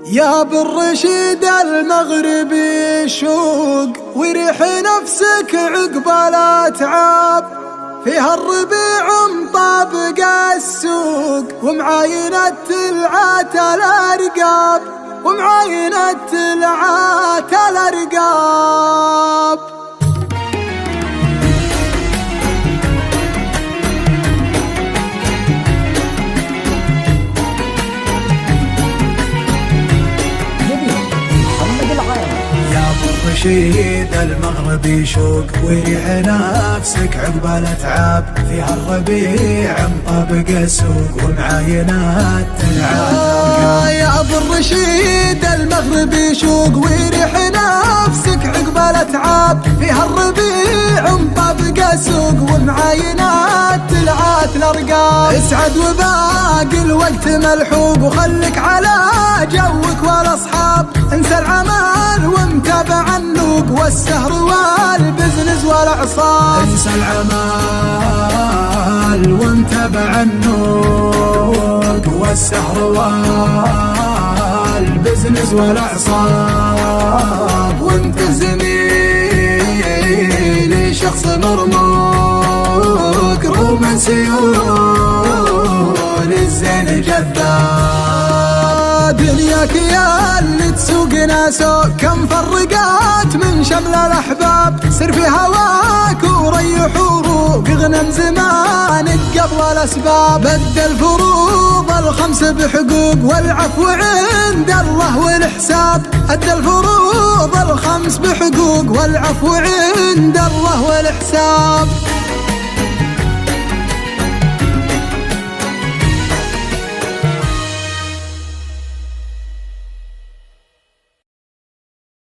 يا بالرشيد المغربي شوق وريح نفسك عقب الأتعاب، فيها الربيع مطابق السوق ومعاينة تلعات الأرقاب، ومعاينة تلعات الأرقاب. رشيد المغربي شوق وريح نفسك عقب الأتعاب، فيها الربيع مطابق السوق ومعاينات تلعب. يا ابو الرشيد المغربي شوق وريح نفسك عقب الأتعاب، فيها الربيع مطابق السوق ومعاينات تلعات الأرقام. اسعد وباقي الوقت ملحوق وخلك على جوك والأصحاب، انسى العمل ومتابع النوق والسهر والبزنس والأعصاب. انسى العمل ومتابع النوق والسهر والبزنس والأعصاب. وانت زميلي شخص مرموق رومانسيون الزين جذاب. دنياك يا اللي تسوق ناسو كم فرقات من شمل الأحباب، سر في هواك وريح وروق اغنم زمانك قبل الأسباب. بدل الفروض الخمس بحقوق والعفو عند الله والحساب، أدى الفروض الخمس بحقوق والعفو عند الله والحساب.